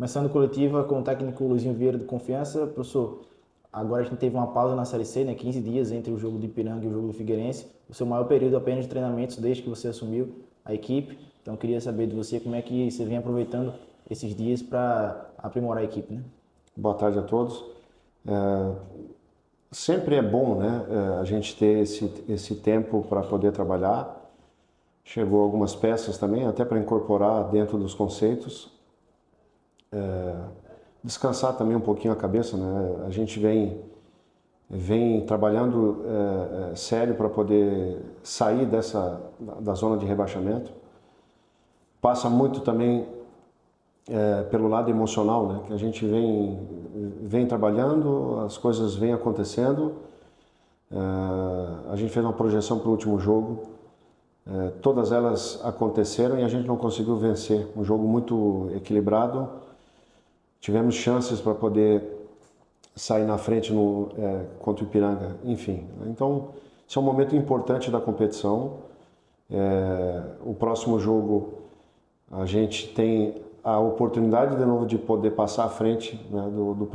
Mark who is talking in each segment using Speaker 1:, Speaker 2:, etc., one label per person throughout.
Speaker 1: Começando a coletiva com o técnico Luizinho Vieira do Confiança. Professor, agora a gente teve uma pausa na Série C, né? 15 dias entre o jogo do Ipiranga e o jogo do Figueirense. O seu maior período apenas de treinamentos desde que você assumiu a equipe. Então, eu queria saber de você como é que você vem aproveitando esses dias para aprimorar a equipe, né?
Speaker 2: Boa tarde a todos. Sempre é bom, né, a gente ter esse tempo para poder trabalhar. Chegou algumas peças também, até para incorporar dentro dos conceitos. Descansar também um pouquinho a cabeça, né? A gente vem trabalhando sério para poder sair da zona de rebaixamento. Passa muito também pelo lado emocional, né? Que a gente vem trabalhando, as coisas vêm acontecendo. A gente fez uma projeção para o último jogo, todas elas aconteceram e a gente não conseguiu vencer. Um jogo muito equilibrado, tivemos chances para poder sair na frente contra o Ipiranga, enfim. Então, esse é um momento importante da competição. O próximo jogo a gente tem a oportunidade de novo de poder passar à frente, né, do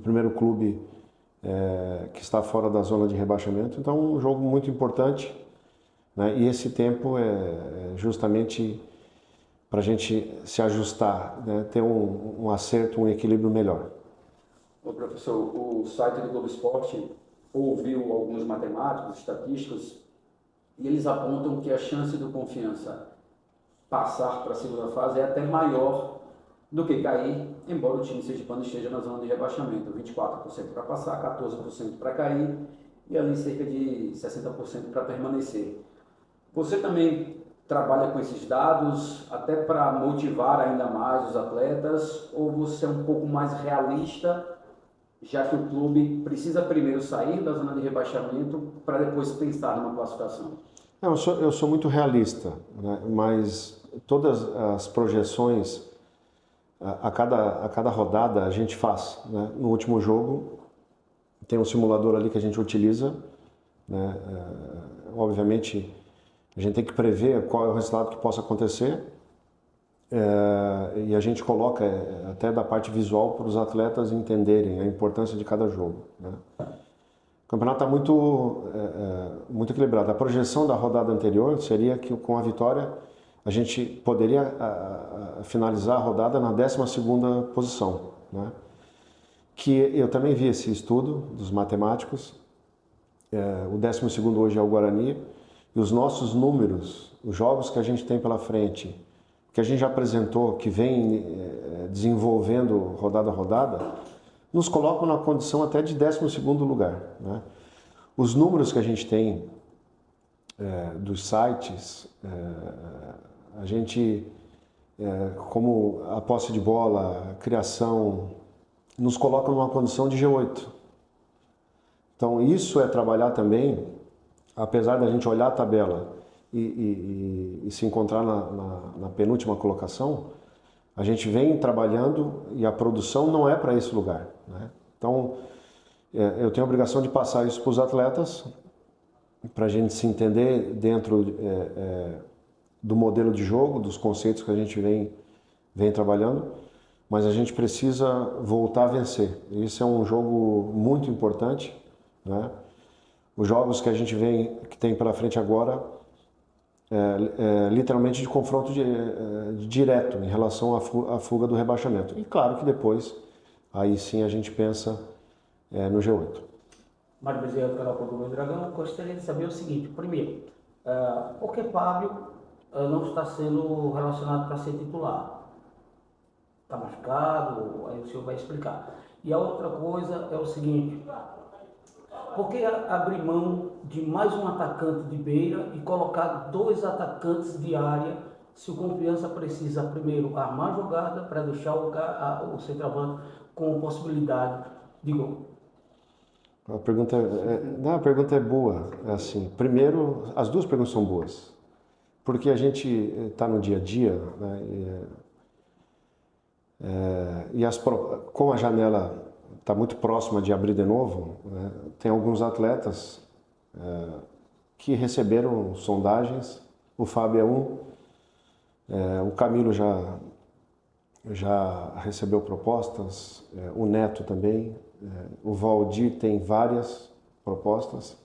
Speaker 2: primeiro clube que está fora da zona de rebaixamento. Então, um jogo muito importante, né, e esse tempo é justamente para a gente se ajustar, né, ter um acerto, um equilíbrio melhor.
Speaker 3: Ô, professor, o site do Globo Esporte ouviu alguns matemáticos, estatísticos, e eles apontam que a chance do Confiança passar para a segunda fase é até maior do que cair, embora o time sergipano esteja na zona de rebaixamento, 24% para passar, 14% para cair e ali cerca de 60% para permanecer. Você também trabalha com esses dados até para motivar ainda mais os atletas, ou você é um pouco mais realista, já que o clube precisa primeiro sair da zona de rebaixamento para depois pensar numa classificação?
Speaker 2: Eu sou muito realista, né? Mas todas as projeções, a cada rodada a gente faz, né? No último jogo tem um simulador ali que a gente utiliza, né? Obviamente a gente tem que prever qual é o resultado que possa acontecer, e a gente coloca até da parte visual para os atletas entenderem a importância de cada jogo, né? O campeonato está muito equilibrado. A projeção da rodada anterior seria que com a vitória a gente poderia finalizar a rodada na 12ª posição, né? Que eu também vi esse estudo dos matemáticos. O 12º hoje é o Guarani, e os nossos números, os jogos que a gente tem pela frente, que a gente já apresentou, que vem desenvolvendo rodada a rodada, nos colocam na condição até de 12º lugar, né? Os números que a gente tem dos sites, a gente, como a posse de bola, a criação, nos coloca numa condição de G8. Então isso é trabalhar também, apesar da gente olhar a tabela e se encontrar na penúltima colocação, a gente vem trabalhando e a produção não é para esse lugar, né? Então, eu tenho a obrigação de passar isso para os atletas, para a gente se entender dentro do modelo de jogo, dos conceitos que a gente vem trabalhando, mas a gente precisa voltar a vencer. Isso é um jogo muito importante, né? Os jogos que a gente que tem pela frente agora, literalmente de confronto direto em relação à fuga do rebaixamento. E claro que depois, aí sim a gente pensa no G8.
Speaker 4: Mário Bezerra do canal Portugal Dragão, gostaria de saber o seguinte: primeiro, por que Fábio não está sendo relacionado para ser titular? Está machucado? Aí o senhor vai explicar. E a outra coisa é o seguinte: por que abrir mão de mais um atacante de beira e colocar dois atacantes de área, se o Confiança precisa primeiro armar jogada para deixar o centroavante com possibilidade de gol?
Speaker 2: A pergunta é boa. Assim, primeiro, as duas perguntas são boas, porque a gente está no dia a dia, né, como a janela está muito próxima de abrir de novo, né, tem alguns atletas que receberam sondagens. O Fábio é um, o Camilo já recebeu propostas, o Neto também, o Valdir tem várias propostas,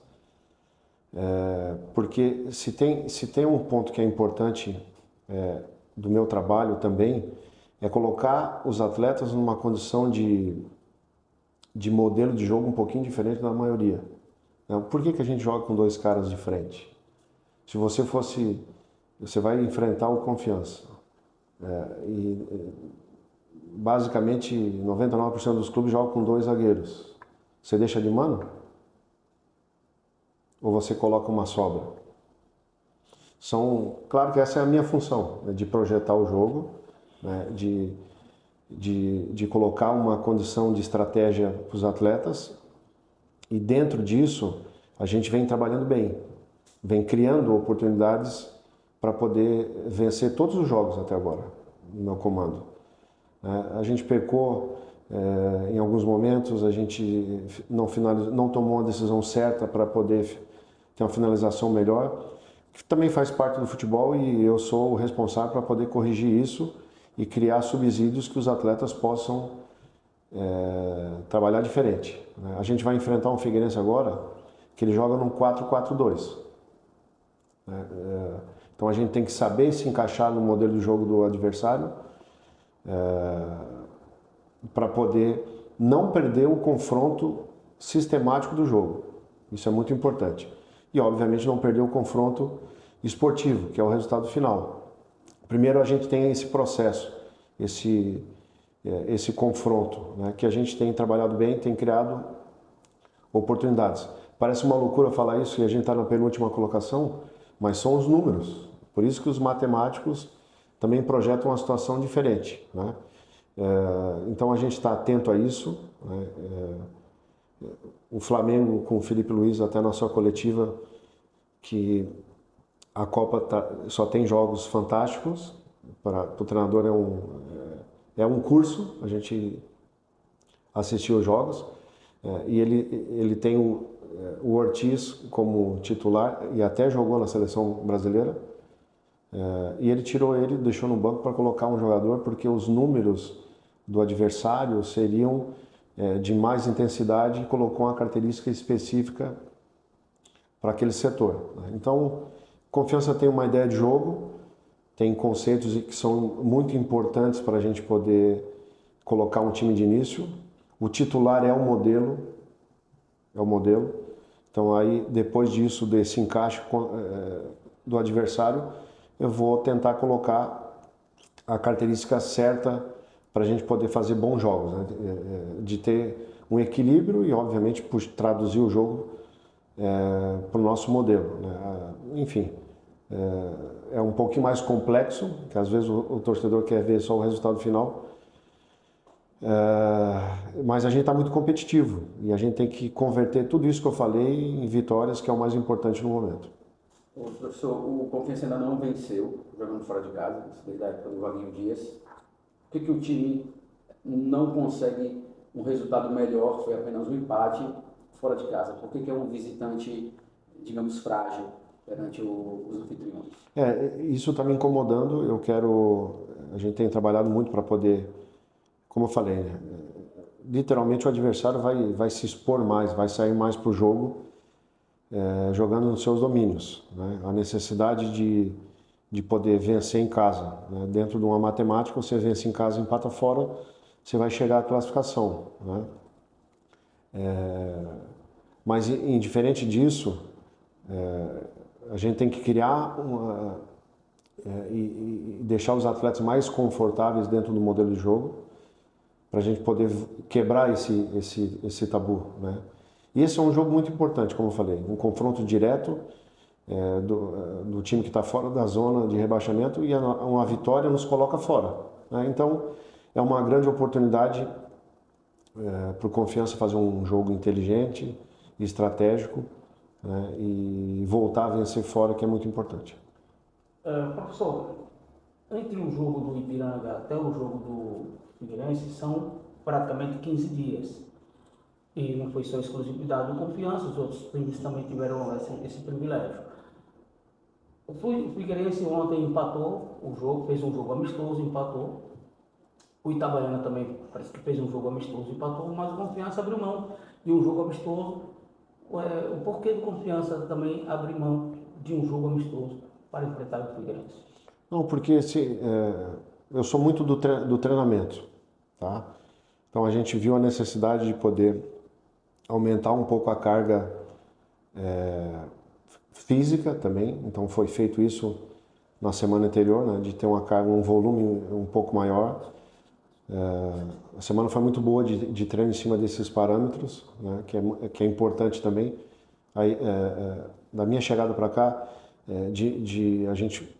Speaker 2: porque se tem um ponto que é importante do meu trabalho também, é colocar os atletas numa condição de modelo de jogo um pouquinho diferente da maioria. Por que a gente joga com 2 caras de frente? Se você vai enfrentar o Confiança. Basicamente 99% dos clubes jogam com 2 zagueiros. Você deixa de mano? Ou você coloca uma sobra? Claro que essa é a minha função, né, de projetar o jogo, né, de colocar uma condição de estratégia para os atletas, e dentro disso a gente vem trabalhando bem, vem criando oportunidades para poder vencer todos os jogos até agora, no meu comando. A gente pecou em alguns momentos, a gente não tomou uma decisão certa para poder ter uma finalização melhor, que também faz parte do futebol, e eu sou o responsável para poder corrigir isso e criar subsídios que os atletas possam trabalhar diferente. A gente vai enfrentar um Figueirense agora que ele joga num 4-4-2. Então a gente tem que saber se encaixar no modelo de jogo do adversário para poder não perder o confronto sistemático do jogo. Isso é muito importante. E obviamente não perder o confronto esportivo, que é o resultado final. Primeiro a gente tem esse processo, esse confronto, né, que a gente tem trabalhado bem, tem criado oportunidades. Parece uma loucura falar isso e a gente está na penúltima colocação, mas são os números. Por isso que os matemáticos também projetam uma situação diferente, né? Então a gente está atento a isso, né? O Flamengo com o Felipe Luiz até na sua coletiva, que a Copa só tem jogos fantásticos, para o treinador é um curso, a gente assistir os jogos, e ele tem o Ortiz como titular e até jogou na seleção brasileira, e ele tirou ele, deixou no banco para colocar um jogador porque os números do adversário seriam de mais intensidade, e colocou uma característica específica para aquele setor. Então, Confiança tem uma ideia de jogo, tem conceitos que são muito importantes para a gente poder colocar um time de início. O titular é o modelo. Então aí, depois disso, desse encaixe do adversário, eu vou tentar colocar a característica certa para a gente poder fazer bons jogos, né? De ter um equilíbrio e, obviamente, traduzir o jogo para o nosso modelo, né? Enfim, é um pouquinho mais complexo, que às vezes o torcedor quer ver só o resultado final, mas a gente está muito competitivo e a gente tem que converter tudo isso que eu falei em vitórias, que é o mais importante no momento.
Speaker 3: O professor, o Confiança ainda não venceu, jogando fora de casa, desde a época do Vaguinho Dias. Por que o time não consegue um resultado melhor? Foi apenas um empate fora de casa. Por que é um visitante, digamos, frágil perante os anfitriões?
Speaker 2: Isso está me incomodando. A gente tem trabalhado muito para poder, como eu falei, né? Literalmente o adversário vai se expor mais, vai sair mais para o jogo, jogando nos seus domínios, né? A necessidade de poder vencer em casa, né? Dentro de uma matemática, você vence em casa e empata fora, você vai chegar à classificação, né? Mas indiferente disso, a gente tem que criar e deixar os atletas mais confortáveis dentro do modelo de jogo, para a gente poder quebrar esse tabu, né? E esse é um jogo muito importante, como eu falei, um confronto direto do time que está fora da zona de rebaixamento, e uma vitória nos coloca fora, né? Então é uma grande oportunidade para o Confiança fazer um jogo inteligente e estratégico, né? E voltar a vencer fora, que é muito importante.
Speaker 4: Professor, entre o jogo do Ipiranga até o jogo do Figueirense são praticamente 15 dias. E não foi só exclusividade do Confiança, os outros times também tiveram esse privilégio. O Figueirense ontem empatou o jogo, fez um jogo amistoso, empatou. O Itabaiana também parece que fez um jogo amistoso e empatou, mas o Confiança abriu mão de um jogo amistoso. O porquê do Confiança também abrir mão de um jogo amistoso para enfrentar o Figueirense?
Speaker 2: Não, porque eu sou muito do treinamento, tá? Então a gente viu a necessidade de poder aumentar um pouco a carga física também. Então foi feito isso na semana anterior, né, de ter uma carga, um volume um pouco maior. A semana foi muito boa de treino em cima desses parâmetros, né, que é importante também. Aí, da minha chegada para cá, a gente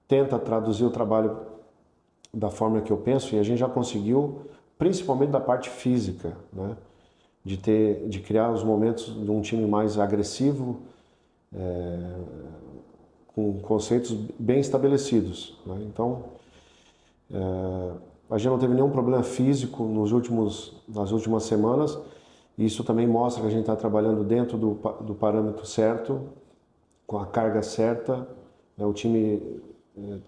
Speaker 2: tenta traduzir o trabalho da forma que eu penso, e a gente já conseguiu, principalmente da parte física, né, de criar os momentos de um time mais agressivo, com conceitos bem estabelecidos, né? Então, a gente não teve nenhum problema físico nas últimas semanas, e isso também mostra que a gente está trabalhando dentro do parâmetro certo, com a carga certa, né? O time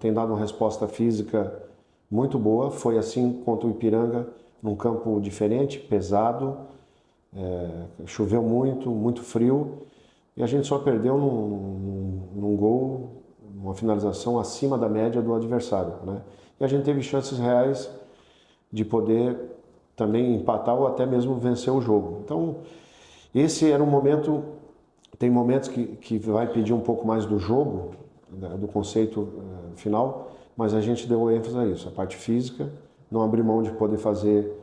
Speaker 2: tem dado uma resposta física muito boa. Foi assim contra o Ipiranga, num campo diferente, pesado, choveu muito frio, e a gente só perdeu num gol, uma finalização acima da média do adversário, né? E a gente teve chances reais de poder também empatar ou até mesmo vencer o jogo. Então, esse era um momento, tem momentos que vai pedir um pouco mais do jogo, né, do conceito final, mas a gente deu ênfase a isso, a parte física, não abrir mão de poder fazer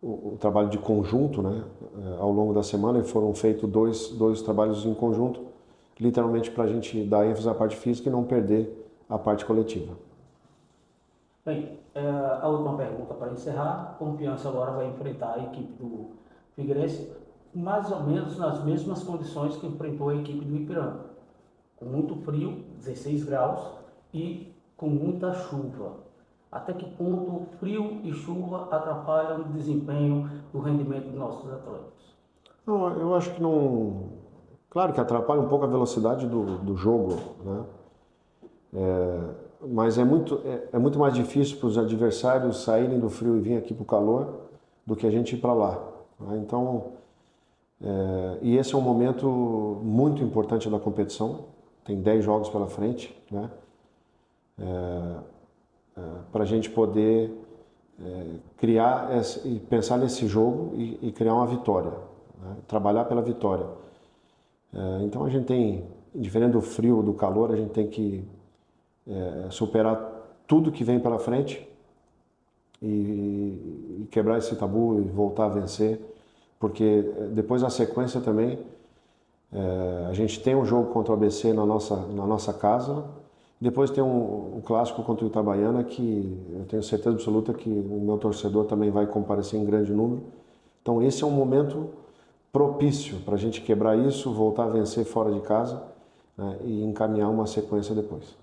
Speaker 2: o trabalho de conjunto, né, ao longo da semana, e foram feitos dois trabalhos em conjunto, literalmente para a gente dar ênfase à parte física e não perder a parte coletiva.
Speaker 4: Bem, a última pergunta para encerrar. Confiança agora vai enfrentar a equipe do Figueirense mais ou menos nas mesmas condições que enfrentou a equipe do Ipiranga, com muito frio, 16 graus, e com muita chuva. Até que ponto frio e chuva atrapalham o desempenho, o rendimento dos nossos atletas?
Speaker 2: Não, eu acho que não. Claro que atrapalha um pouco a velocidade do jogo, né? Mas é muito mais difícil para os adversários saírem do frio e virem aqui para o calor do que a gente ir para lá, né? Então, e esse é um momento muito importante da competição. Tem 10 jogos pela frente, né? Para a gente poder criar e pensar nesse jogo e criar uma vitória, né? Trabalhar pela vitória. Então a gente tem, diferente do frio, do calor, a gente tem que superar tudo que vem pela frente e quebrar esse tabu e voltar a vencer, porque depois na sequência também a gente tem um jogo contra o ABC na nossa casa. Depois tem um clássico contra o Itabaiana, que eu tenho certeza absoluta que o meu torcedor também vai comparecer em grande número. Então esse é um momento propício para a gente quebrar isso, voltar a vencer fora de casa, né, e encaminhar uma sequência depois.